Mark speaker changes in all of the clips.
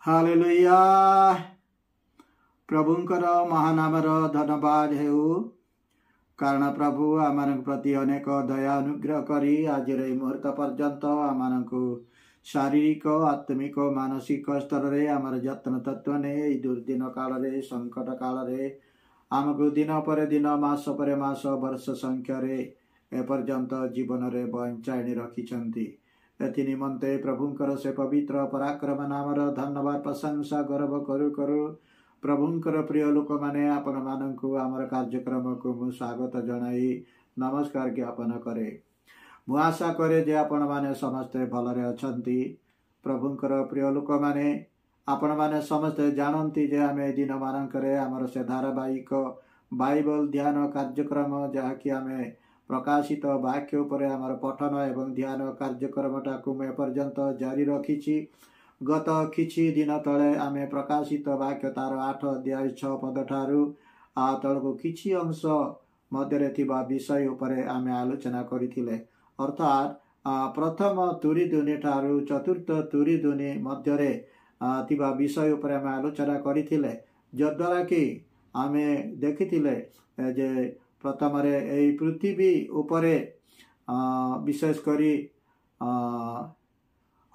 Speaker 1: Hallelujah. प्रभुंकर महानामर धन्यवाद हेउ कारण प्रभु आम प्रति अनेक दया अनुग्रह करी आज मुहूर्त पर्यंत आम शारीरिक आत्मिक मानसिक स्तर रे आमर जत्न तत्व ने दुर्दिन काल रे संकट काल रे आमको दिन पर दिन मास पर मास वर्ष संख्या रे एपर्यंत जीवन रे बंचाणी रखिछंती। एथि निमंते प्रभुंकर से पवित्र पराक्रम नामर धन्यवाद प्रशंसा गर्व करू करू प्रभुंकर प्रिय लोक माने आपण मानकु आमर कार्यक्रम को मु स्वागत जनाई नमस्कार ज्ञापन करे। मु आशा करे जे आपण माने समस्ते भलरे अछंती। प्रभुंकर प्रिय लोक माने आपण माने समस्ते जानती जे आमे दिन मानकरे आमर से धारावाहिक बाइबल ध्यान कार्यक्रम जहा कि आमे प्रकाशित वाक्य उपर आमर पठन एवं ध्यान कार्यक्रम टाकू मैं पर्यंत जारी रखी। गत किछि दिन तले आमे प्रकाशित वाक्य तार 8 अध्याय 6 पद ठारू तलको किछि अंश मध्यरे थिबा विषय उपरे आमे आलोचना करिथिले। अर्थात प्रथम तुरी दुनी ठारू चतुर्थ तुरी दुनी मध्यरे थिबा विषय उपरे आमे आलोचना करिथिले, जद्वारा कि आमे देखिथिले जे प्रथम रे एई पृथ्वी उपरे विशेष करी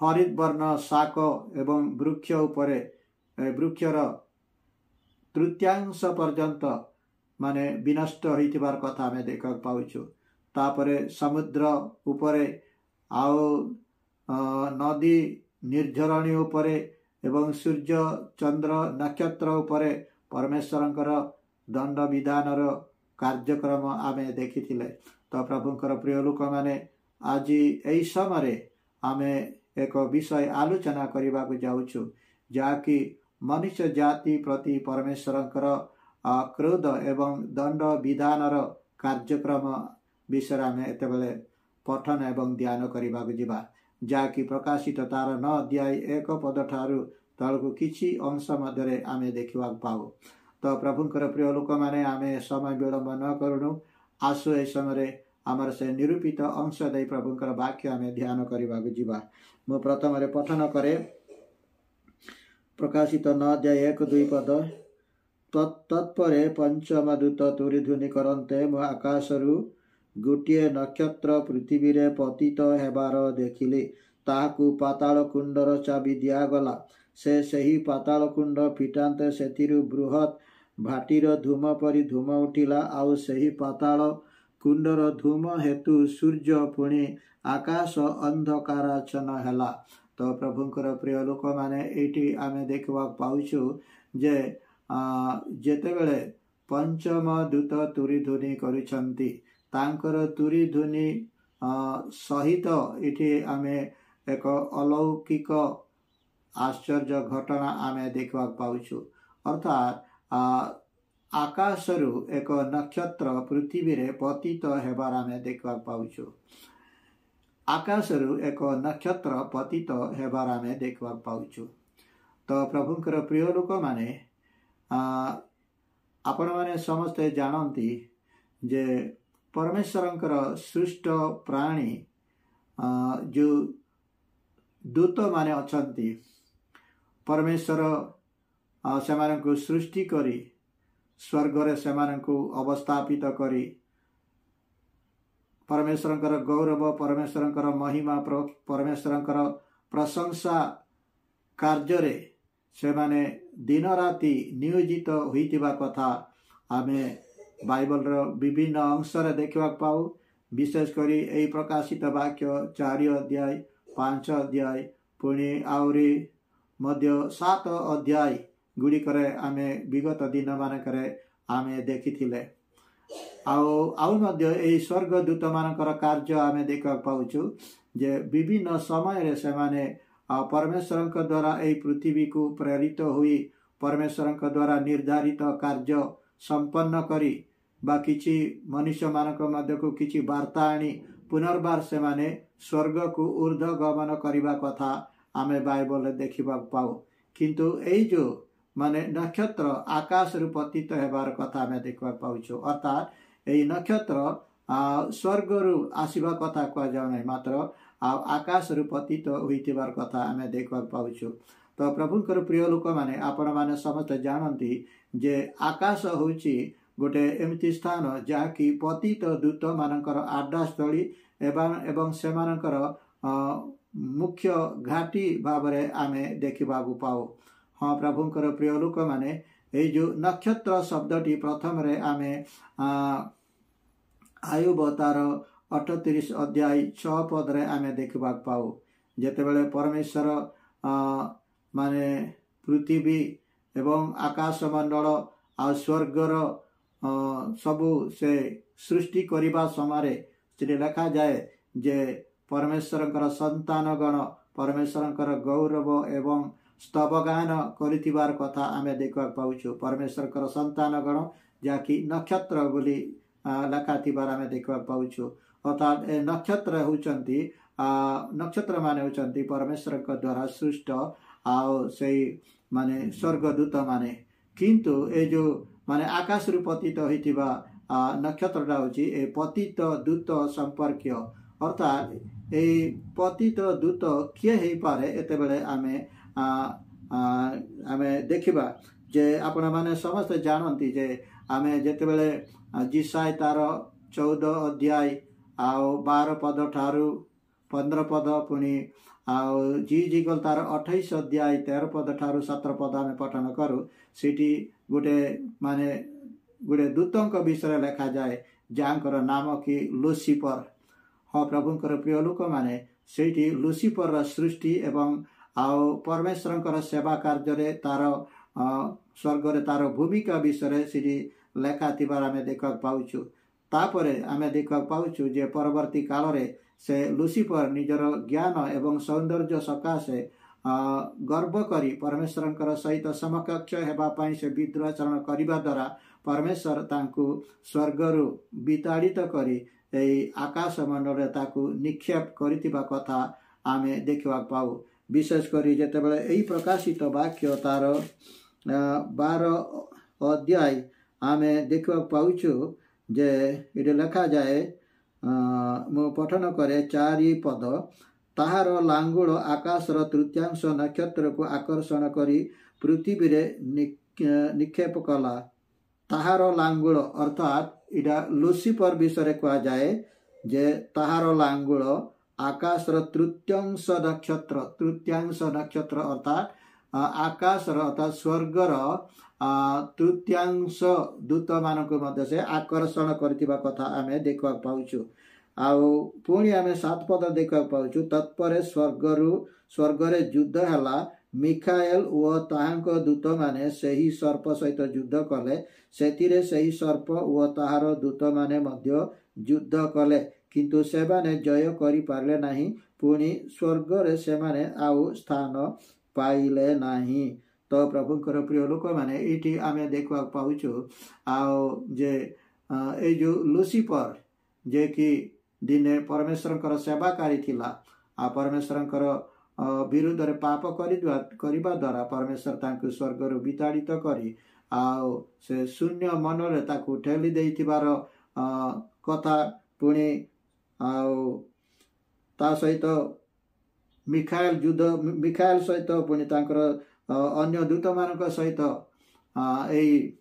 Speaker 1: हरित वर्ण शाक एवं वृक्ष उपरे वृक्षर तृतीयांश पर्यंत माने विनष्ट होइथिबार कथा आमे देखा पाउछु। तापरे समुद्र उपरे आओ नदी निर्झरणी उपरे एवं सूर्य चंद्र नक्षत्र उपरे परमेश्वरंकर दंड विधानर कार्यक्रम आमे देखिथिले। तो प्रभुंकर प्रिय लोक माने आज एई समय आमे एक विषय आलोचना करबा को जाउछु, जाकि मनुष्य जाति प्रति परमेश्वरंकर क्रोध एवं दंड विधानर कार्यक्रम विषय आमे एतेबेले पठन एवं ध्यान करबा को जिबा, जाकि प्रकाशित तार 9 अध्याय 1 पद ठारू तळको किछि अंश मध्यरे आमे देखिबा पाऊ। तो प्रभुंकर प्रिय लोक माने आमे समय विलंब न करूनु, आसु ए समय आमर से निरूपित अंश दे प्रभुंकर वाक्य आमे ध्यान करबा को जिबा। मु प्रथम रे पठन करे प्रकाशित 9 अध्याय 1-2 पद। तत्परे पंचम दूत तुरी ध्वनि करन्ते मु आकाशरु गोटे नक्षत्र पृथ्वी रे पतित हेबार देखिली। ताहाकु पाताल कुंडर चाबी दियागला। से सही पाताल कुंड फिटान्ते सेथिरु बृहत भाटीर धूम परी धूम उठिला। आउ सही पाताल कुंडर धूम हेतु सूर्य पुणी आकाश अंधकाराच्छन्न हैला। तो प्रभुंकर प्रिय लोक माने एटी आमे देखवा पाउछु जे जेतेबेले पंचम दूत तुरी ध्वनि करिसंती तांकर तुरी ध्वनि सहित इठी आमे एक अलौकिक आश्चर्य घटना आमे देखवा पाउछु। अर्थात आकाशरु एक नक्षत्र पृथ्वी रे पतित हेबार आमे देखवा पाउछु। आकाशरु एक नक्षत्र पतित हेबार आमे देखवा पाउछु। तो प्रभुंकर प्रिय लोक माने आपण माने समस्ते जानती जे परमेश्वरंकर सृष्ट प्राणी जो दूत माने अछंती परमेश्वर सेमानंकु सृष्टि करी स्वर्ग रे सेमानंकु अवस्थापित करी परमेश्वरंकर गौरव परमेश्वरंकर महिमा परमेश्वरंकर प्रशंसा कार्य रे सेमाने दिन राति नियोजित होइतिबा कथा आमे बाइबल रो विभिन्न अंश रे देखिबा पाऊ। विशेष करी एई प्रकाशित वाक्य 4 अध्याय 5 अध्याय पुणी आउरी मध्य 7 अध्याय गुड़िकरे आमे विगत दिन मानकरे आमे देखिथिले। आउ मध्य एई स्वर्ग दूत मानकर कार्य आमे देखा पाउछु जे विभिन्न समय रे सेमाने परमेश्वरंक द्वारा एई पृथ्वी को प्रेरित हुई परमेश्वरंक द्वारा निर्धारित कार्य संपन्न करी बा किछि मनुष्य मानक मध्य को किछि वार्ता आनी पुनर्बार सेमाने स्वर्ग को ऊर्ध्व गमन करिबा कथा आमे बाइबल देखिबा पाऊ। किंतु एई जो माने नक्षत्र आकाश रु पतित हेबार कथा आमे देखिबा पाउछु। अर्थात एई नक्षत्र स्वर्ग रु आसीबा कथा कह जाउ नै, मात्र आकाश रु पतित होइतिबार कथा आमे देखबा पाउछु। तो प्रभुंकर प्रिय लोक मैंने आपण मैंने समस्ते जानती जे आकाश होची गोटे एमती स्थान जहाँकि पतित दूत मानकर आड्डास्थली एवं सेमानकर मुख्य घाटी भाव आमे देखा पाऊ। हाँ प्रभुंकर प्रिय लोक मैंने ये जो नक्षत्र शब्दटी प्रथम रे आमे आयुब तार 38 अध्याय 6 पद रे आमे देखा पाऊ। जेतेबेले परमेश्वर माने पृथ्वी एवं आकाश मंडल आ स्वर्गर सबू से सृष्टि करने समय लिखा जाए जे परमेश्वर संतानगण परमेश्वर गौरव एवं स्तवगान कर कथा आमे देखा पाउछु। परमेश्वर संतानगण जहाँकि नक्षत्र बोली लेखा थिबार आमे देखा पाउछु। अर्थात नक्षत्र होचंती नक्षत्र माने होचंती परमेश्वर द्वारा सृष्ट आओ से माने स्वर्गदूत माने किंतु ए जो माने आकाश रु पतित होइतिबा नक्षत्रटा होची ए पतित दूत संपर्क अर्थात ए पतित दूत किए हेई पारे एते बेले आमे देखिबा जे आपण माने समस्त जानती जे आमे जेते बेले जिसाय तार 14 अध्याय आओ 12 पद ठारू 15 पद पुणी आओ जीगल तार 28 अध्याय 13 पद ठारू 17 पद आमे पठन करू सिटी गोटे माने गोटे दूतंक विषय लेखा जाए जहाँकर नाम कि लूसीफर। हाँ प्रभुंकर प्रिय लोक माने सेठी लूसीफर सृष्टि एवं आओ परमेश्वर सेवा कार्य तार स्वर्ग तार भूमिका विषय से लेखा थिबार आमे देखा पाउछु। तापरे आमे देखा पाउछु जे परवर्ती काल रे से लूसीफर निजर ज्ञान एवं सौंदर्य सकाशे गर्व करी परमेश्वर सहित समकक्ष हेबापाई से विद्रोहाचरण करने द्वारा परमेश्वर तांकु स्वर्गरु विताड़ित करी आकाश मंडल ताकु निक्षेप करितिबा कथा आमे देखा पाऊ। विशेषकर जितेबाला यही प्रकाशित वाक्य तार 12 अध्याय आमे देखा पाउछु जे ये लेखा जाए मु पठन करे 4 पद ताहार लांगुल आकाशर तृतीयांश नक्षत्र को आकर्षण करी पृथ्वी रे निक्षेप कला। ताहार लांगुल अर्थात इडा लूसीफर विषय कहा जाए जे ताहार लांगुल आकाशर तृतीयांश नक्षत्र अर्थात आकाशर अर्थात स्वर्गर तृतीयांश दूत मानक मध्य से आकर्षण करथिबा कथा आमे देखा पाउछु। आउ पुणी आमे 7 पद देखा पाउछु तत्पर स्वर्गरे युद्ध हला मिखाएल व ताहांक दूत माने सही सर्प सहित युद्ध कले सेतिरे सही सर्प व ताहार दूत माने मध्य युद्ध कले किंतु सेमाने जय करि पारले नाही पुणी स्वर्गरे सेमाने आउ स्थान पाइले नाही। तो प्रभुंकर प्रिय लोक माने इटी आमे देखा पाउछु आओ जे ए जो लूसीफर जे कि दिने परमेश्वर सेवाकारी थिला आ परमेश्वर विरुद्ध रे पाप करिबा द्वारा परमेश्वर तांकु स्वर्गरु विताड़ित करी आओ से शून्य मन रे ताकु ठेली देइथिबार कथा पुणी आओ ता सहित मिखाएल सहित पुणी तांकर अन्य दूत मानक सहित एई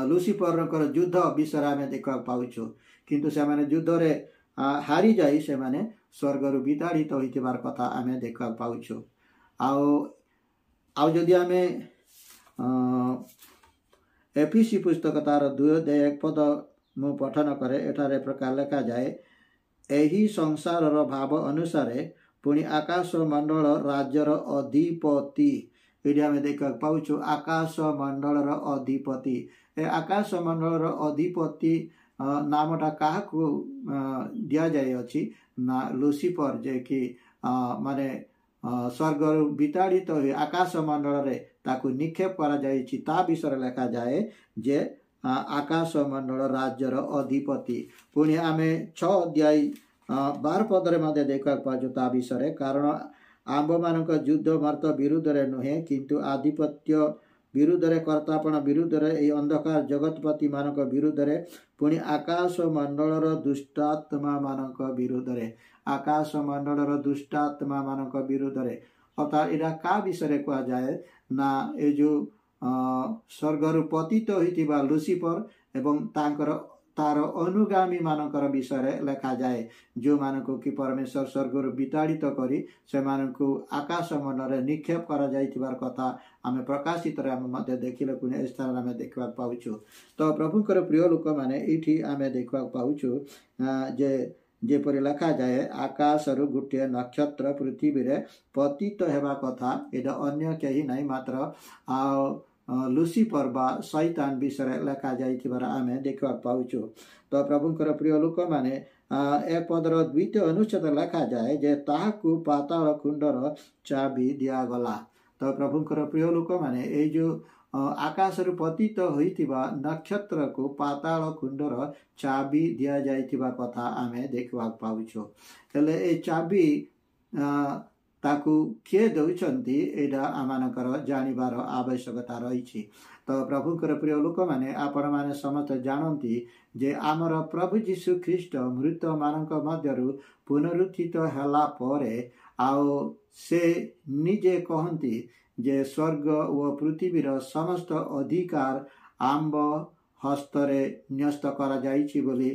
Speaker 1: लूसीफर युद्ध विषय आमे देखा पाउछु किंतु से माने युद्ध रे हारी जाई से माने स्वर्गरु विताड़ित होइतिबार कथा आमे देखा पाउछु। आउ जदि आमे एफिसी पुस्तक तार 2:1 पद मु पठन करे एठारे प्रकार लेखा जाए एही संसारर भाव अनुसारे पुणी आकाश मंडल राज्यर अधिपति ये आमे देखा पाउछु आकाश मंडलर अधिपति ए आकाश मंडलर अधिपति नामटा क्या दिया जाए अछि ना लूसीफर जे कि माने स्वर्ग विताड़ित हुए आकाश मंडल रे ताकु निक्षेप करा जाइछि ता विषय लेखा जाए जे आकाश मंडल राज्यर अधिपति। पुणी आमे 6 अध्याय 12 पद रे मध्य देखा पाजु ता विषय कारण आंब मानक युद्ध मर्त विरुद्ध रे नुहे किंतु आधिपत्य विरुद्ध रे कर्तापण विरुद्ध रे ए अंधकार जगतपति मानक विरुद्ध रे पुणी आकाश मंडलर दुष्टात्मा मानक विरुद्ध रे आकाश मंडलर दुष्टात्मा मानक विरुद्ध रे अर्थात एटा का विषय कह जाए ना ए जो स्वर्गर पतित होइतिबा लुसिफर एवं तार अनुगामी मानकर विषय लेखा जाए जो मानक कि परमेश्वर स्वर्गर विताड़ित करी से मानकु आकाश मंडल निक्षेप करा जाइतिबार कथा आमे प्रकाशित रे आमे मध्य देखिले पुणे स्थान आमे देखबा पाउछु। तो प्रभुकर प्रिय लोक माने एठी आमे देखबा पाउछु जे जेपरि लेखा जाए आकाशरु गोटे नक्षत्र पृथ्वी रे पतित हेबा कथा एटा अन्य केही नै मात्र लुसिफर बा शैतान विषय लेखा जाइथिबार आमे देखबा पाउछु। तो प्रभुकर प्रिय लोक माने एक पदर द्वितीय अनुच्छेद लेखा जाए जे ताहाकु पाताल कुंडर चाबी दिया गला। तो प्रभुकर प्रिय लोक माने ए जो आकाशरु पतित होइतिबा नक्षत्र को पाताल कुंडर चाबी दिया जाइतिबा कथा आमे देखबा पाउछु। हेले ए चाबी ताकू किए दौचंती एटा आमानकर जानिबार आवश्यकता रही। तो प्रभुकर प्रिय लोक माने आपण माने समस्त जानती जे आमर प्रभु जीशु ख्रीष्ट मृत मानक मध्यरु पुनरुत्थित होला परे आओ से निजे कहती जे स्वर्ग व पृथ्वीर समस्त अधिकार आम्ब हस्तरे न्यस्त करा जाइछि बोली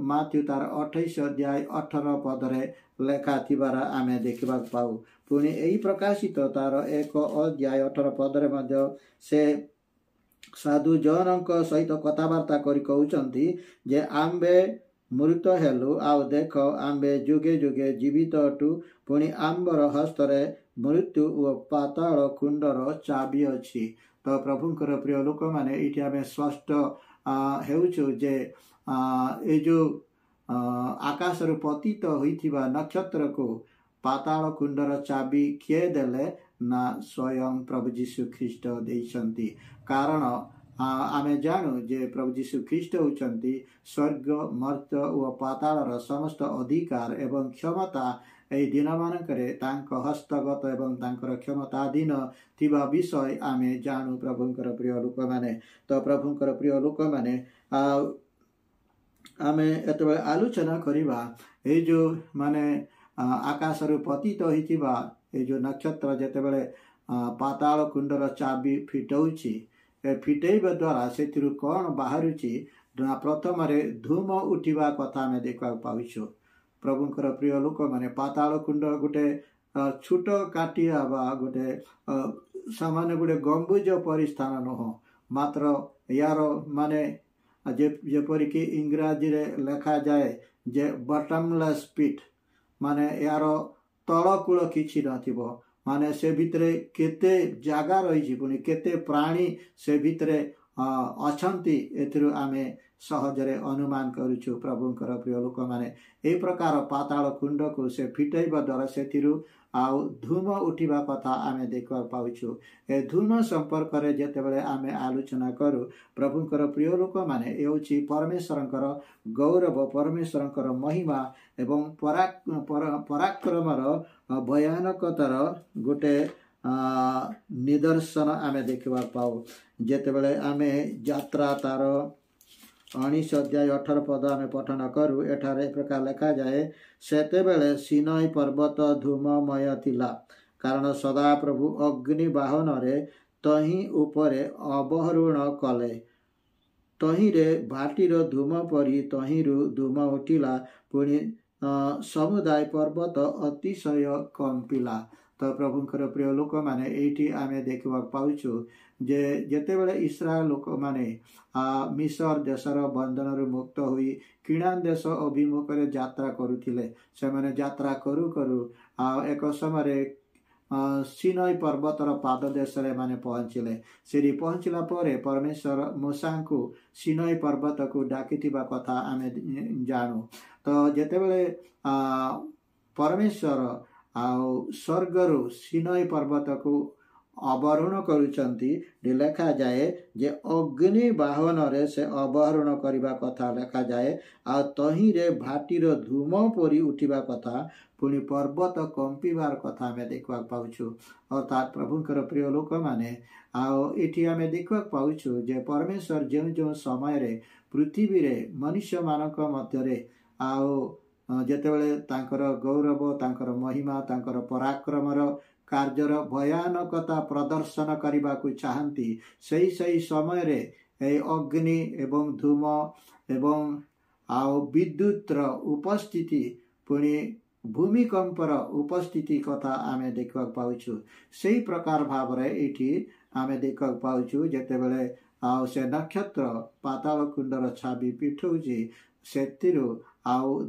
Speaker 1: माथ्यू तार 28 अध्याय 18 पदरे लेखा थिबार आमे देखिबा पाऊ। पुणी एही प्रकाशित तार 1 अध्याय 18 पदरे मध्य से साधु जनक सहित कथबार्ता करी कहउचंती जे आम्बे मृत हेलु आओ देख आम्बे जुगे जुगे जीवित अटु पुणी आम्बर हस्तरे मृत्यु व पाताल कुंडर चाबी अछि। तो प्रभुकर प्रिय लोक माने इठी आमे स्पष्ट हेउछु जे ए जो आकाशर पतित होइथिबा नक्षत्र को पाताल कुंडर चाबी किए देले ना स्वयं प्रभु जीशु ख्रीष्ट देइछंती। कारण आमे जानू जे प्रभु जीशु ख्रीष्ट होचंती स्वर्ग मर्त व पाताल समस्त अधिकार एवं क्षमता ए दिन मानकरे तांक हस्तगत एवं तांकर क्षमताधीन थिबा विषय आमे जानू प्रभुंकर प्रिय लोक माने। तो प्रभुंकर प्रिय लोक माने आमे एतबे आलोचना करिबा ए जो माने आकाशरु पतित होइतिबा ए जो नक्षत्र जेतेबेले पाताल कुंडर चाबी फिटौछि ए फिटेइबा द्वारा सेतिरु कोन बाहरुछि प्रथम धूम उठिबा कथा आमे देखा पाउछु। प्रभुंकर प्रिय लोक माने पाताल कुंड गोटे छुट काटिया बा गोटे सामान्य गोटे गंबुज परिस्थान नुह मात्र यार माने जेपरिकी इंग्राजी रे लेखा जाए जे बटमलेस पिट माने यार तलकूल किछि नथिबो माने से भितरे केते जागा रही पुणी केते प्राणी से भितरे अछंती एथिरु आमे सहजरे अनुमान करुछु। प्रभुंकर प्रिय लोक माने ए प्रकार पाताल कुंड को से फिटैबा द्वारा सेथिरु आउ धूम उठिबा कथा आमे देखा पाउछु। ए धूम संपर्क रे जेतेबेले आमे आलोचना करू प्रभुंकर प्रिय लोक माने एउछि परमेश्वरंकर गौरव परमेश्वरंकर महिमा एवं पराक्रमर भयानकतार गोटे निदर्शन आमे देखा पाऊ। जेतेबेले आमे यात्रा तार 19 अध्याय 18 पद आमे पठन करू एठारे प्रकार लेखा जाए सेतेबेले सिनाई पर्वत धूममय थिला कारण सदा प्रभु अग्नि वाहन रे तही उपरे अवरोहण कले तही रे भाटीर धूम परी तहीरु धूम उठिला पुणी समुदाय पर्वत अतिशय कंपिला। तो प्रभुंकर प्रिय लोक माने एठी आमे देखा पाउछु जे जेतेबेले इस्राएल लोक माने मिसर देशर बंधन मुक्त हुई किणान देश अभिमुख यात्रा करुथिले से माने यात्रा करू करू एक समय सिनाई पर्वतर पाद देश माने पहुँचले सेरी पहुँचला परे परमेश्वर मूसा को सिनाई पर्वत को डाकिथिबा कथा आमे जानू। तो जेतेबेले परमेश्वर स्वर्गरु सिनाई पर्वत को अवरोहण करुचंती लेखा जाए जे अग्नि वाहन रे से अवरोहण करिबा कथा लेखा जाए आ तही रे भाटीर धूम परी उठिबा कथा पुणी पर्वत कंपिबार कथा आमे देखा पाउछु। अर्थात प्रभुंकर प्रिय लोक माने एठी आमे देखा पाउछु जे परमेश्वर जो समय रे पृथ्वी रे मनुष्य मानक मध्य रे जेतेबेले तांकर गौरव तांकर महिमा तांकर पराक्रमर କାର୍ଯ୍ୟର ଭୟାନକତା ପ୍ରଦର୍ଶନ କରିବାକୁ ଚାହାନ୍ତି ସେହି ସମୟରେ ଏହି ଅଗ୍ନି ଏବଂ ଧୂମ ଏବଂ ବିଦ୍ୟୁତର ଉପସ୍ଥିତି ପୁଣି ଭୂମିକମ୍ପର ଉପସ୍ଥିତି କଥା ଆମେ ଦେଖିବାକୁ ପାଉଛୁ। ସେହି ପ୍ରକାର ଭାବରେ ଏଇଠି ଆମେ ଦେଖିବାକୁ ପାଉଛୁ ଯେତେବେଳେ ସେ ନକ୍ଷତ୍ର ପାତାଳ କୁଣ୍ଡର ଛାବି ପିଠଉଛି ସେଥିରୁ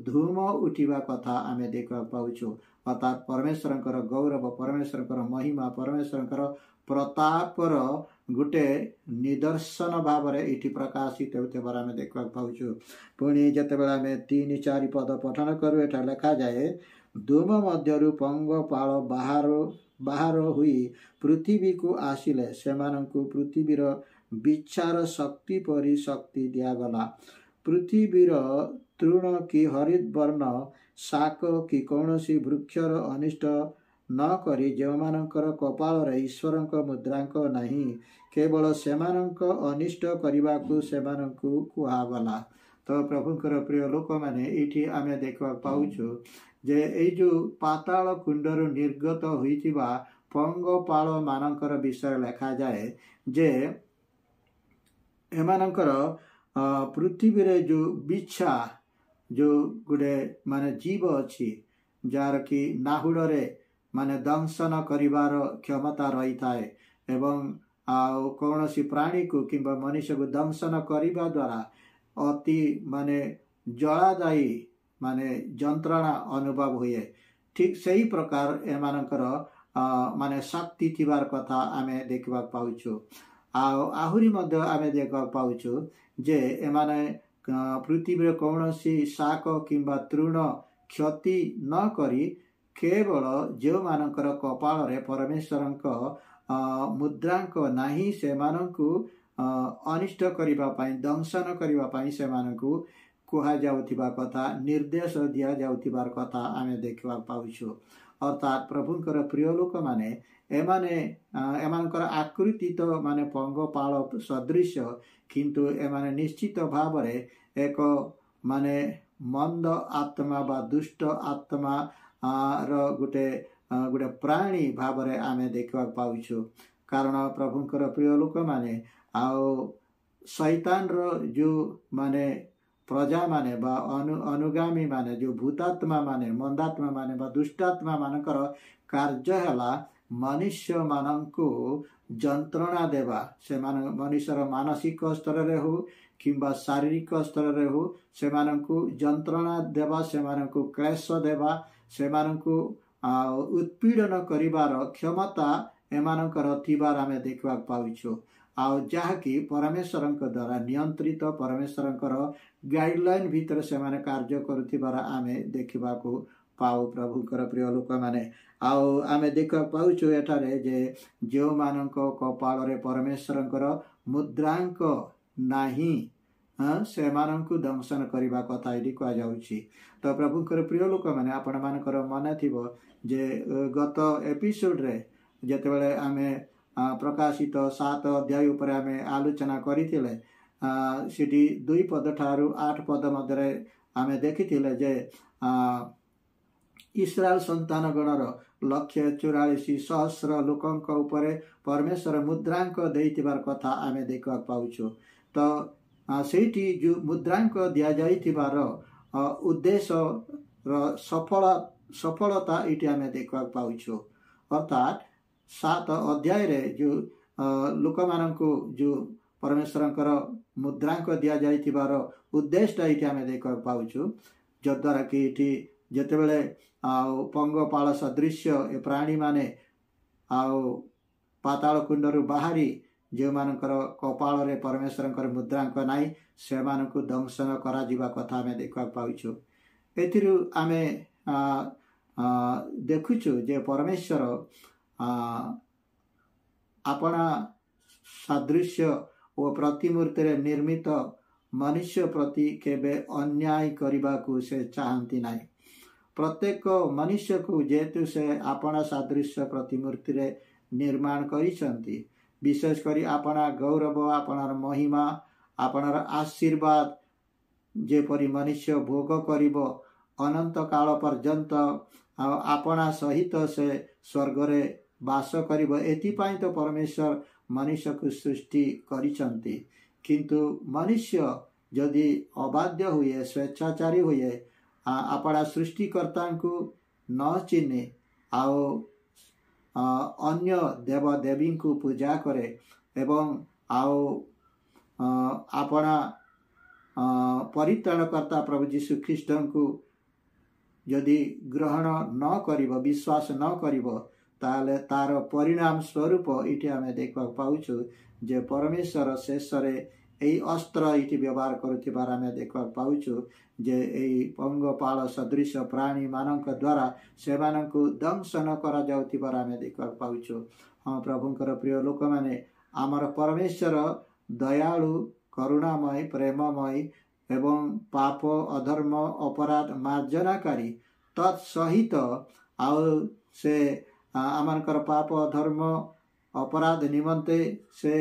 Speaker 1: ଧୂମ ଉଠିବା କଥା ଆମେ ଦେଖିବାକୁ ପାଉଛୁ। ଅର୍ଥାତ୍ ପରମେଶ୍ୱରଙ୍କର ଗୌରବ, ପରମେଶ୍ୱରଙ୍କର ମହିମା, ପରମେଶ୍ୱରଙ୍କର ପ୍ରତାପର ଗୋଟେ ନିଦର୍ଶନ ଭାବରେ ଏଠି ପ୍ରକାଶିତ ହେଉଥିବାର ଆମେ ଦେଖିବାକୁ ପାଉଛୁ। ପୁଣି ଯେତେବେଳେ ଆମେ 3-4 ପଦ ପଠନ କରୁ ଏଠାରେ ଲେଖାଯାଏ, ଧୂମ ମଧ୍ୟରୁ ପଙ୍ଗପାଳ ବାହାର ହୋଇ ପୃଥିବୀକୁ ଆସିଲେ, ସେମାନଙ୍କୁ ପୃଥିବୀର ବିଚ୍ଛାର ଶକ୍ତି ପରି ଶକ୍ତି ଦିଆଗଲା। ପୃଥିବୀର ତୃଣ କି ହରିତ ବର୍ଣ୍ଣ ଶାକ କି କୌଣସି ବୃକ୍ଷର ଅନିଷ୍ଟ ନ କରି ଯେଉଁମାନଙ୍କର କପାଳରେ ଈଶ୍ୱରଙ୍କ ମୁଦ୍ରାଙ୍କ ନାହିଁ, କେବଳ ସେମାନଙ୍କ ଅନିଷ୍ଟ କରିବାକୁ ସେମାନଙ୍କୁ କୁହାଗଲା। ତ ପ୍ରଭୁଙ୍କର ପ୍ରିୟ ଲୋକମାନେ, ଏଇଠି ଆମେ ଦେଖିବାକୁ ପାଉଛୁ ଯେ ଏଇ ଯେଉଁ ପାତାଳ କୁଣ୍ଡରୁ ନିର୍ଗତ ହୋଇଥିବା ପଙ୍ଗପାଳ ମାନଙ୍କର ବିଷୟ ଲେଖାଯାଏ ଯେ ଏମାନଙ୍କର ପୃଥିବୀରେ ଯେଉଁ ବିଚ୍ଛା ଯେଉଁ ଗୋଟେ ଜୀବ ଅଛି ଯାହାର କି ନାହୁଡ଼ରେ ଦଂଶନ କରିବାର କ୍ଷମତା ରହିଥାଏ ଏବଂ କୌଣସି ପ୍ରାଣୀକୁ କିମ୍ବା ମନୁଷ୍ୟକୁ ଦଂଶନ କରିବା ଦ୍ୱାରା ଅତି ଜଳାଦାୟୀ ଯନ୍ତ୍ରଣା ଅନୁଭବ ହୁଏ। ଠିକ୍ ସେହି ପ୍ରକାର ଏମାନଙ୍କର ଶକ୍ତି ଥିବାର କଥା ଆମେ ଦେଖିବାକୁ ପାଉଛୁ। ଆହୁରି ମଧ୍ୟ ଆମେ ଦେଖିବାକୁ ପାଉଛୁ ଯେ ଏମାନେ ପୃଥିବୀରେ କୌଣସି ଶାକ କିମ୍ବା ତୃଣ କ୍ଷତି ନ କରି କେବଳ ଯେଉଁମାନଙ୍କର କପାଳରେ ପରମେଶ୍ୱରଙ୍କ ମୁଦ୍ରାଙ୍କ ନାହିଁ ସେମାନଙ୍କୁ ଅନିଷ୍ଟ କରିବା ପାଇଁ, ଦଂଶନ କରିବା ପାଇଁ ସେମାନଙ୍କୁ କୁହାଯାଉଥିବା କଥା, ନିର୍ଦ୍ଦେଶ ଦିଆଯାଉଥିବାର କଥା ଆମେ ଦେଖିବାକୁ ପାଉଛୁ। ଅର୍ଥାତ୍ ପ୍ରଭୁଙ୍କର ପ୍ରିୟ ଲୋକମାନେ ଏମାନଙ୍କର ଆକୃତି ତ ପଙ୍ଗପାଳ ସଦୃଶ, କିନ୍ତୁ ଏମାନେ ନିଶ୍ଚିତ ଭାବରେ ଏକ ମନ୍ଦ ଆତ୍ମା ବା ଦୁଷ୍ଟ ଆତ୍ମା ର ଗୋଟେ ପ୍ରାଣୀ ଭାବରେ ଆମେ ଦେଖିବାକୁ ପାଉଛୁ। କାରଣ ପ୍ରଭୁଙ୍କର ପ୍ରିୟ ଲୋକମାନେ ଶୈତାନର ଯେଉଁ ପ୍ରଜା ବା ଅନୁଗାମୀ ଯେଉଁ ଭୂତାତ୍ମା ମନ୍ଦାତ୍ମା ବା ଦୁଷ୍ଟାତ୍ମା ମାନଙ୍କର କାର୍ଯ୍ୟ ହେଲା ମନୁଷ୍ୟମାନଙ୍କୁ ଯନ୍ତ୍ରଣା ଦେବା। ମନୁଷ୍ୟର ମାନସିକ ସ୍ତରରେ ହଉ କିମ୍ବା ଶାରୀରିକ ସ୍ତରରେ ହଉ ସେମାନଙ୍କୁ ଯନ୍ତ୍ରଣା ଦେବା, ସେମାନଙ୍କୁ କ୍ଲେଶ ଦେବା, ସେମାନଙ୍କୁ ଉତ୍ପୀଡ଼ନ କରିବାର କ୍ଷମତା ଏମାନଙ୍କର ଥିବାର ଆମେ ଦେଖିବାକୁ ପାଉଛୁ। ଯାହାକି ପରମେଶ୍ୱରଙ୍କ ଦ୍ୱାରା ନିୟନ୍ତ୍ରିତ, ପରମେଶ୍ୱରଙ୍କର ଗାଇଡ଼ଲାଇନ୍ ଭିତରେ ସେମାନେ କାର୍ଯ୍ୟ କରୁଥିବାର ଆମେ ଦେଖିବାକୁ ପାଉ। ପ୍ରଭୁଙ୍କର ପ୍ରିୟ ଲୋକମାନେ, ଆମେ ଦେଖିବାକୁ ପାଉଛୁ ଏଠାରେ ଯେ ଯେଉଁମାନଙ୍କ କପାଳରେ ପରମେଶ୍ୱରଙ୍କର ମୁଦ୍ରାଙ୍କ ନାହିଁ ସେମାନଙ୍କୁ ଦଂଶନ କରିବା କଥା ଏଠି କୁହାଯାଉଛି। ତ ପ୍ରଭୁଙ୍କର ପ୍ରିୟ ଲୋକମାନେ, ଆପଣମାନଙ୍କର ମନେ ଥିବ ଯେ ଗତ ଏପିସୋଡ଼ରେ ଯେତେବେଳେ ଆମେ ପ୍ରକାଶିତ 7 ଅଧ୍ୟାୟ ଉପରେ ଆମେ ଆଲୋଚନା କରିଥିଲେ, ସେଠି 2 ପଦ ଠାରୁ 8 ପଦ ମଧ୍ୟରେ ଆମେ ଦେଖିଥିଲେ ଯେ ଇସ୍ରାଏଲ ସନ୍ତାନ ଗଣର 1,44,000 ଲୋକଙ୍କ ଉପରେ ପରମେଶ୍ୱର ମୁଦ୍ରାଙ୍କ ଦେଇଥିବାର କଥା ଆମେ ଦେଖିବାକୁ ପାଉଛୁ। ତ ସେଇଠି ଯେଉଁ ମୁଦ୍ରାଙ୍କ ଦିଆଯାଇଥିବାର ଉଦ୍ଦେଶ୍ୟର ସଫଳତା ଏଠି ଆମେ ଦେଖିବାକୁ ପାଉଛୁ। ଅର୍ଥାତ୍ 7 ଅଧ୍ୟାୟରେ ଯେଉଁ ଲୋକମାନଙ୍କୁ ଯେଉଁ ପରମେଶ୍ୱରଙ୍କର ମୁଦ୍ରାଙ୍କ ଦିଆଯାଇଥିବାର ଉଦ୍ଦେଶ୍ୟଟା ଏଠି ଆମେ ଦେଖିବାକୁ ପାଉଛୁ, ଯଦ୍ୱାରା କି ଏଠି ଯେତେବେଳେ ପଙ୍ଗପାଳ ସଦୃଶ୍ୟ ଏ ପ୍ରାଣୀମାନେ ପାତାଳ କୁଣ୍ଡରୁ ବାହାରି ଯେଉଁମାନଙ୍କର କପାଳରେ ପରମେଶ୍ୱରଙ୍କର ମୁଦ୍ରାଙ୍କ ନାହିଁ ସେମାନଙ୍କୁ ଦଂଶନ କରାଯିବା କଥା ଆମେ ଦେଖିବାକୁ ପାଉଛୁ। ଏଥିରୁ ଆମେ ଦେଖୁଛୁ ଯେ ପରମେଶ୍ୱର ଆପଣା ସାଦୃଶ୍ୟ ଓ ପ୍ରତିମୂର୍ତ୍ତିରେ ନିର୍ମିତ ମନୁଷ୍ୟ ପ୍ରତି କେବେ ଅନ୍ୟାୟ କରିବାକୁ ସେ ଚାହାନ୍ତି ନାହିଁ। ପ୍ରତ୍ୟେକ ମନୁଷ୍ୟକୁ ଯେହେତୁ ସେ ଆପଣା ସାଦୃଶ୍ୟ ପ୍ରତିମୂର୍ତ୍ତିରେ ନିର୍ମାଣ କରିଛନ୍ତି, ବିଶେଷ କରି ଆପଣା ଗୌରବ, ଆପଣାର ମହିମା, ଆପଣାର ଆଶୀର୍ବାଦ ଯେପରି ମନୁଷ୍ୟ ଭୋଗ କରିବ ଅନନ୍ତ କାଳ ପର୍ଯ୍ୟନ୍ତ, ଆପଣା ସହିତ ସେ ସ୍ୱର୍ଗରେ बास करिब एथिपाई तो परमेश्वर मनुष्य को सृष्टि करिसंती किंतु मनुष्य जदि अबाध्य हुए स्वेच्छाचारी हुए आपड़ा सृष्टिकर्ता को न चिन्हे आओ अन्य देवदेवी को पूजा करे एवं आओ आपना परित्राणकर्ता प्रभु जीशु ख्रीष्ट को यदि ग्रहण न करिब विश्वास न करिब ताले तार परिणाम स्वरूप इटी आमे देखा पाउछु जे परमेश्वर शेष रे एई अस्त्र इटी व्यवहार करुथिबार आमे देखा पाउछु जे एई पंगपाल सदृश प्राणी मानक द्वारा सेमानंकु दंशन करा जाउथिबार आमे देखा पाउछु। हाँ प्रभुंकर प्रिय लोक माने आमर परमेश्वर दयालु करुणामय प्रेममय एवं पाप अधर्म अपराध मार्जनाकारी तत्सहित आउ से आमनकर पाप धर्म अपराध निमंते से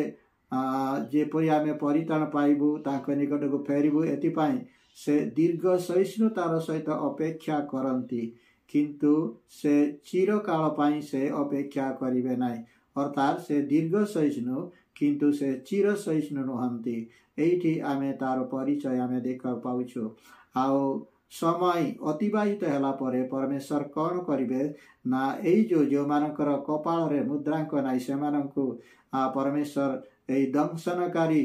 Speaker 1: जेपरि आमे परित्राण पाइबु तांको निकट को फेरिबु एथिपाई से दीर्घ सहिष्णुतार सहित अपेक्षा करती किंतु से चिरकाल पाई से अपेक्षा करिवे नाई अर्थात से दीर्घ सहिष्णु किंतु से चिर सहिष्णु नुहंती एठी आमे तार परिचय आमे देखा पाउछु। आओ समय अतिबाहित हैला परे परमेश्वर कौन करिवे ना एई जो मानकर कपाल रे मुद्रांक नाई से मानकु परमेश्वर एई दंशनकारी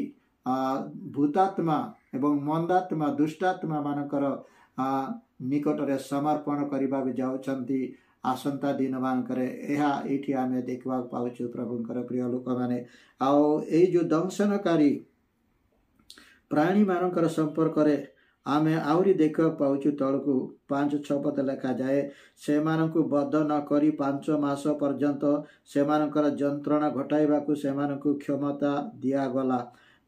Speaker 1: भूतात्मा एवं मंदात्मा दुष्टात्मा मानकर निकट रे समर्पण करिबा जाउछंती आसंता दिन मानकरे एहा एठी आमे देखबा पाउछु प्रभुंकर प्रिय लोक माने आओ एई जो दंशनकारी प्राणी मानकर संपर्क रे आमे आउरी देखा पाउछु तळकु 5-6 पद लेखा जाए से मानकु बद्ध न करी 5 मास पर्यंत से मानकर जंत्रणा घटाइबाकु से मानकु क्षमता दिया गला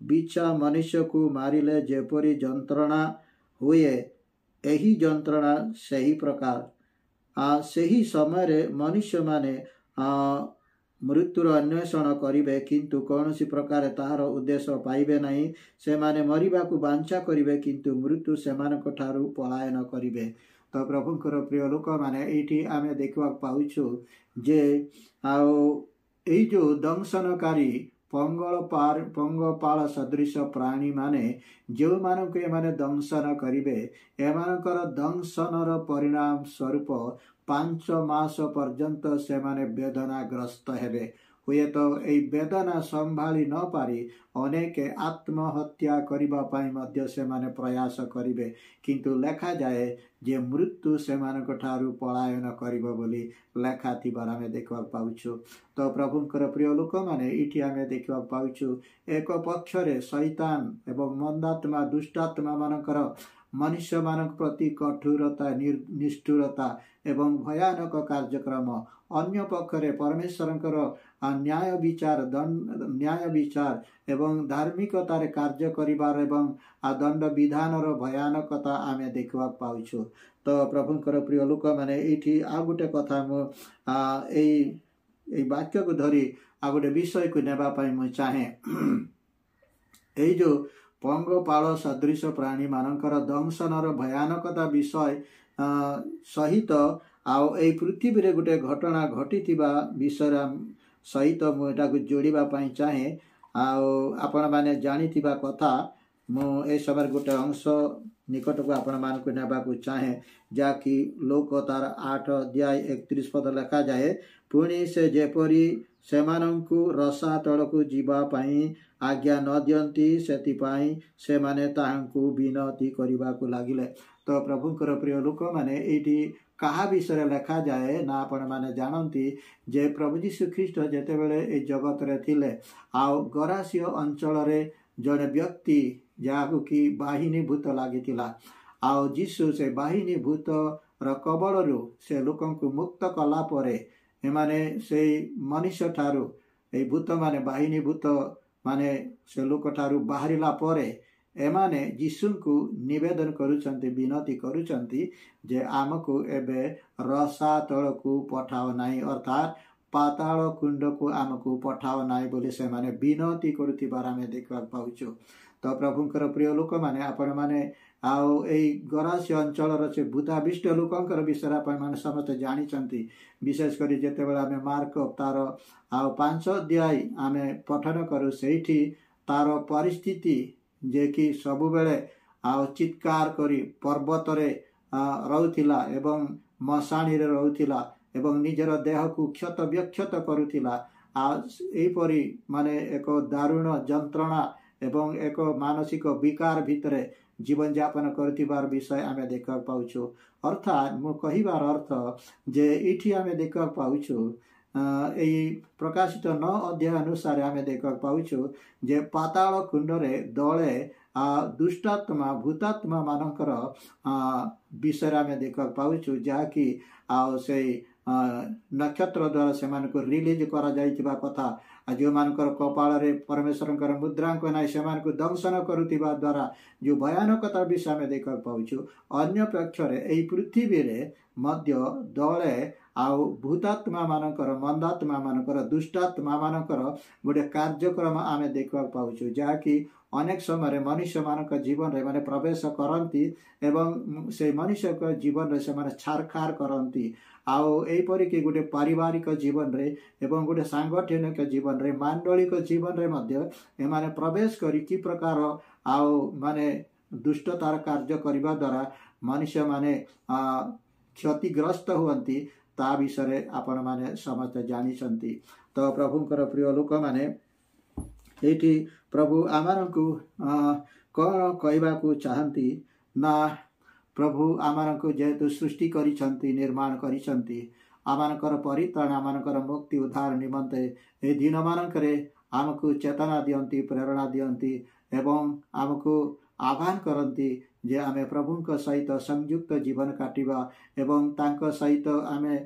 Speaker 1: बिच्छा मनुष्य को मारिले जेपरी जंत्रणा हुए एही जंत्रणा सही प्रकार सही समय मनुष्य माने मृत्युर अन्वेषण करिवे किंतु कौनसी प्रकार ताहार उद्देश्य पाइबे नहीं से माने मरिबाकु बांछा करिवे किंतु मृत्यु सेमानक ठारू पलायन करिवे। तो प्रभुंकर प्रिय लोक माने एठी आमे देखबा पाउछु जे आओ एई जो दंशनकारी पंगपाल सदृश प्राणी माने जो मानक एमाने दंशन करिवे एमानकर दंशनर परिणाम स्वरूप 5 मास पर्यंत से माने वेदनाग्रस्त हेबे हुए तो एई वेदना संभाली न पारी अनेक आत्महत्या करिबा पाई मध्य से माने प्रयास करिवे किंतु लेखा जाए जे मृत्यु से मानक ठारू पलायन करिबो बोली लेखा थिबार आमे देखबा पाउछु। तो प्रभुंकर प्रिय लोक माने इठी आमे देखबा पाउछु एक पक्ष रे शैतान एवं मंदात्मा दुष्टात्मा मानकर मनुष्य मानक प्रति कठोरता निष्ठुरता एवं भयानक कार्यक्रम अन्य पक्षरे परमेश्वरंकर न्याय विचार एवं धार्मिकतार कार्य करिबार एवं दंड विधानर भयानकता आमे देखबा पाउछु। तो प्रभुंकर प्रिय लोक माने एठी आ गुटे कथा मो एई वाक्य को धरी आ गुटे विषय को नेबा पाई म चाहे एई जो पंगपाल सदृश प्राणी मानकर दंशनर भयानकता विषय सहित आउ ए पृथ्वी रे गुटे घटना घटिथिबा विषय सहित मुटा को जोड़िबा पाई चाहे आउ आपण माने जानिथिबा कथा मु ए समय गुटे अंश निकट को आपण मान को नेबा को चाहे जाकि लोक तार 8 अध्याय 31 पद लिखा जाए पुणी से जेपरी सेमानंकु रसा तळकु जीवा पाई आज्ञा न दियंती सेतिपाई से माने ताहांकु विनती करिबा को लागिले। तो प्रभुंकर प्रिय लोक माने एठी कहा विषय लिखा जाए ना आपण माने जानती जे प्रभु यीशु ख्रीष्ट जेते बेले ए जगत रे थिले आउ गरासिय अंचल रे जने व्यक्ति जाकु की बाहिनी भूत लागितिला आउ यीशु से बाहिनी भूत र कबळरु से लोकंकु मुक्त कला परे एमाने से मनुष्य ठारू ए भूत माने बाहिनी भूत माने से लोक ठारू बाहरिला परे एमाने यीशुंकु निवेदन करुचंती विनती करुचंती जे आमको एबे रसा तळकु पठाओ नाही अर्थात पाताल कुंड को आमको पठाओ नाही बोली से माने विनती करुथिबार आमे देखबा पाउछु। तो प्रभुंकर प्रिय लोक माने आपण माने आउ एई गरासी अंचल से भूताविष्ट लोकंकर विषय आपण माने समस्त जानिचंती विशेष करी जेतेबेले आमे मार्क तार आउ 5 अध्याय आमे पठन करू सेठी तार परिस्थिति जे कि सबु बेले आउ चित्कार करी पर्वत रे रहउथिला एवं मशाणी रे रहउथिला एवं निजर देह को क्षत व्यक्षत करुथिला एपरी माने एक दारुण जंत्रणा एवं एक मानसिक विकार भितरे जीवन यापन करथिबार विषय आमे देखा पाउछु। अर्थात मो कहिबार अर्थ जे इठी आमे देखा पाउछु एई प्रकाशित 9 अध्याय अनुसार आमे देखा पाउछु जे पाताल कुंडरे दले दुष्टात्मा भूतात्मा मानकर विषय आमे देखा पाउछु जाकि से नक्षत्र द्वारा से रिलीज करा जाइतिबा कथा जो मानकर कपाल रे परमेश्वर मुद्रांक नाई से दंशन करुतिबा द्वारा जो भयानकता विषय में देखा पाउछु। अन्य पक्ष रे एई पृथ्वी रे मध्य दले आउ भूतात्मा मानकर मंदात्मा मानकर दुष्टात्मा मानकर गोटे कार्यक्रम आमे देखा पाउछु जहाँकि अनेक समय मनुष्य मानक जीवन रे माने प्रवेश करती एवं से मनुष्य को जीवन रे से माने छारखार करती आउ एपरी कि गोटे पारिवारिक जीवन रे एवं गोटे सांगठनिक जीवन रे मांडलिक जीवन रे मध्य एमाने प्रवेश करी कि प्रकार आउ माने दुष्टतार कार्य करबा द्वारा मनुष्य माने क्षतिग्रस्त हुअंती ता विषय आपण माने समस्त जानिछंती। तो प्रभुंकर प्रिय लोक माने एठी प्रभु आमारंकु कौन कहवाकू चाहती ना प्रभु आमारंकु जेहेतु सृष्टि करिछंती निर्माण करिछंती आमानकर परित्राण आमानकर मुक्ति उद्धार निमंते ए दिन मानकरे आमको चेतना दियंती प्रेरणा दियंती एवं आमको आह्वान करती जे आमे प्रभुंक सहित संयुक्त जीवन काटिबा एवं तांक सहित आमे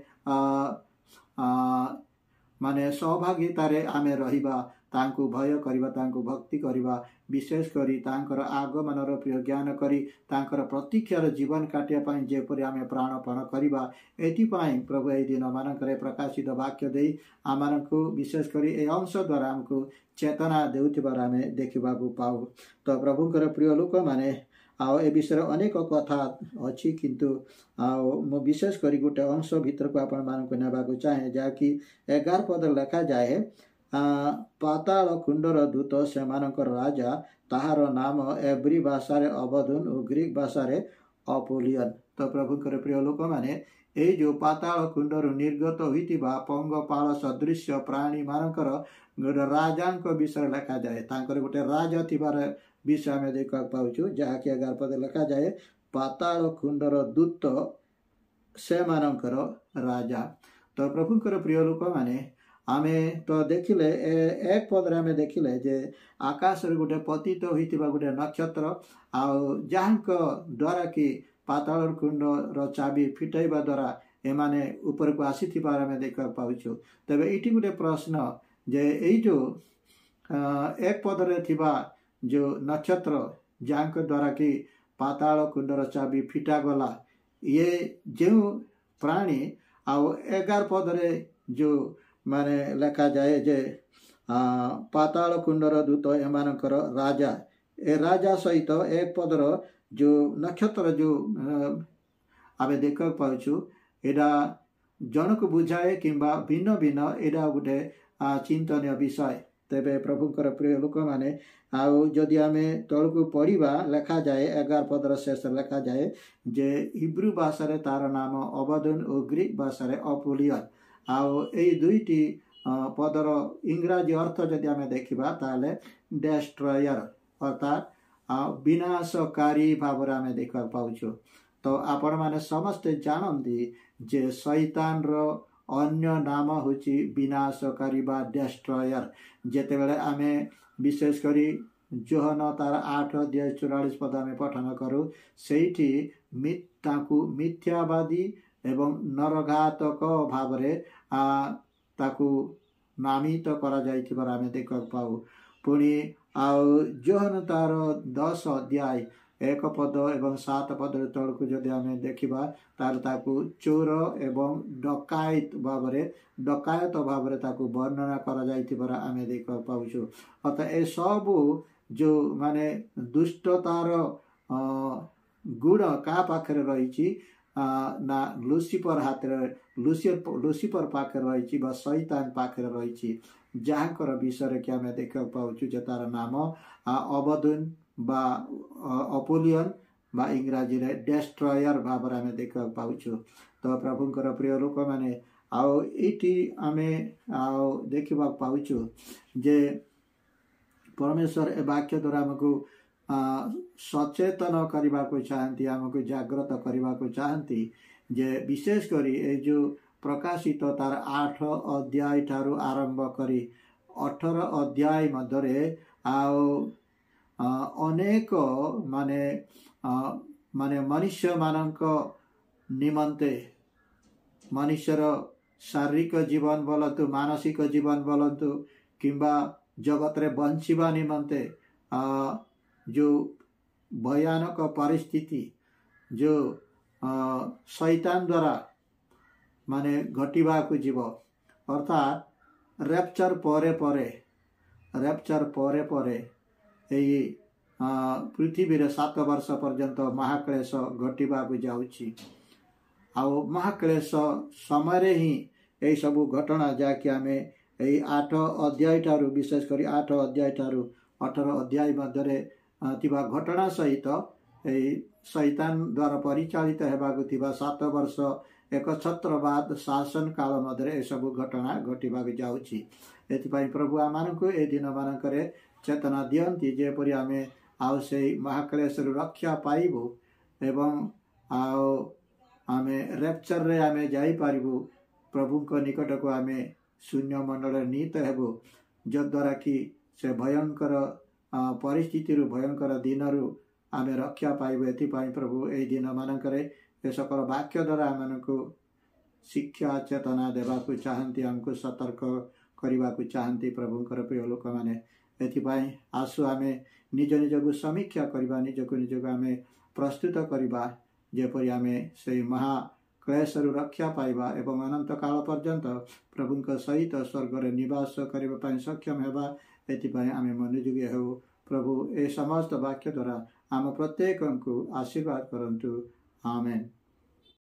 Speaker 1: माने सहभागितारे आमे रहिबा तांकु भय करिबा तांकु भक्ति करिबा विशेष करी तांकर आगमनर प्रिय ज्ञान करी तांकर प्रतीक्षार जीवन काटिया पाई जेपरि आमे प्राणपण करिबा एथिपाई प्रभु ए दिन मानकरे प्रकाशित वाक्य देई आमानकु विशेष करी ए अंश द्वारा हमकु चेतना देउथिबार आमे देखिबाकु पाउ। तो प्रभुंकर प्रिय लोक माने आउ ए विषय अनेक कथा अच्छी किंतु मो विशेष करी गोटे अंश भीतर को आपण मानकु नेबाकु चाहे जाकि 11 पद लिखा जाए पाताल कुंडर दूत से मानकर राजा ताहार नाम एब्री भाषा रे अबदुन और ग्रीक भाषा रे अपोलियन। तो प्रभुकर प्रिय लोक माने ए जो पाताल कुंडर निर्गत होइतिबा पंगपाल सदृश प्राणी मानकर गोटे राजांक विषय लिखा जाए तांकर गोटे राजा थिबार विषय में देखा पाउछु जहाँकि 11 पद लिखा जाए पाताल कुंडर दूत से मानकर राजा। तो प्रभुकर प्रिय लोक माने आमे तो देखिले एक पदरे आमे देखिले जे आकाश रे गोटे पतित होइतिबा गोटे नक्षत्र आउ जहाँक द्वारा कि पाताल कुंड रो चाबी फिटाइबा द्वारा एमाने ऊपर को आसीथिबार आमे देखा पाउछु। तबे इटी गोटे प्रश्न जे एई जो एक पदरे थिबा जो नक्षत्र जहाँक द्वारा कि पाताल कुंड रो चाबी फिटा गला ये जो प्राणी आउ 11 पदरे जो माने लिखा जाए जे पाताल कुंडर दूत एमानकर राजा ए राजा सहित एक पदर जो नक्षत्र जो आमे देख पाउछु एडा जनक बुझाए किंबा भिन्न भिन्न एडा गोटे चिंतनीय विषय। तेबे प्रभुकर प्रिय लोक माने आउ जदि आमे तळकु पढ़िबा लिखा जाए 11 पदर शेष लिखा जाए जे हिब्रू भाषा रे तार नाम अबदन और ग्रीक भाषा रे अपोलियन आउ ए दुईटी पदर इंग्राजी अर्थ जदि आमे देखिबा ताले डेस्ट्रयर अर्थात विनाशकारी भाव आमे देखा पाउछु। तो आपण माने समस्ते जानती जे शैतान रो अन्य नाम होची विनाशकारी बा डेस्ट्रयर। जेतेबेले आमे विशेष करी जोहन तार 8 अध्याय 44 पद आमे पठन करू सेठी ताकू मिथ्यावादी एवं नरघातक भाव रे ताकू नामित करा जाइथिबार आमे देखा पाऊ। पुणी आउ जोहन तार 10 अध्याय 1 पद एवं 7 पद तळकु जदि आमे देखिबा तार ताकू चोर एवं डकायत भाव रे ताकू वर्णना करा जाइथिबार आमे देखा पाउछु। अतः ए सब जो माने दुष्टतार गुण क्या पाखे रही ना लुसिफर हाथ लुसिफर पाखे रही शैतान पाखे रही जहाँकर विषय कि आम देखा पाऊँ जे तार नाम अबदून बा अपोलियन बा इंग्राजी रे डेस्ट्रयर भाव आम देखा पाऊँ। तो प्रभुंकर प्रिय लोक मैंने आईटी आम देखा पाऊँ जे परमेश्वर ए वाक्य द्वारा आमको सचेतन करने को चाहती आमको जागृत करने को चाहती जे विशेषकर ये जो प्रकाशित तार 8 अध्याय ठारू आरंभ करी 18 अध्याय मध्य अनेक माने माने मनुष्य मानक निमंते मनुष्यर शारीरिक जीवन बोलतु मानसिक जीवन बोलतु किंबा जगत रे बंचिबा निमंते जो भयानक परिस्थिति जो शैतान द्वारा माने घटिबा को जीव अर्थात रैप्चर परे परे यही पृथ्वी रे 7 वर्ष पर्यंत महाक्लेश घटिबा को जाउछि। आउ महाक्लेश समय ही यही सबू घटना जहाँकि आम यही 8 अध्याय ठारू विशेषकर 8 अध्याय ठारू 18 अध्याय मध्य थिबा घटना सहित यही शैतान द्वारा परिचालित हेबाकु थिबा 7 वर्ष एक छत्रवाद शासन काल मध्य सबू घटना घटिबा जाउछि। एथिपाई प्रभु आमानकु ए दिन मानकरे चेतना दियंती जेपरि आमे आउ से महाक्लेश रक्षा पाइबु एवं आमे रैप्चर रे आमे जाई पारिबु प्रभु को निकट को आमे शून्य मंडल नीत हेबु जद्वारा कि से भयंकर परिस्थिति भयंकर दिन आमे रक्षा पाइबु। एथिपाई प्रभु ए दिन मानकरे ए सकल वाक्य द्वारा आमको शिक्षा चेतना देवाकू चाहती आमको सतर्क करने चाहती प्रभुंकर प्रिय लोक मैंने एथिपाई आसु आमे निज निज को समीक्षा करवा निज को निज को आम प्रस्तुत करवा जेपरि आमे से महाक्लेश रक्षा पाइबा एवं अनंत काल पर्यंत प्रभुंक सहित स्वर्ग रे निवास करने सक्षम हेबा। एथिपाई आमे मनोयोगी हो प्रभु ए समस्त वाक्य द्वारा आम प्रत्येक को आशीर्वाद करंतु। आमेन।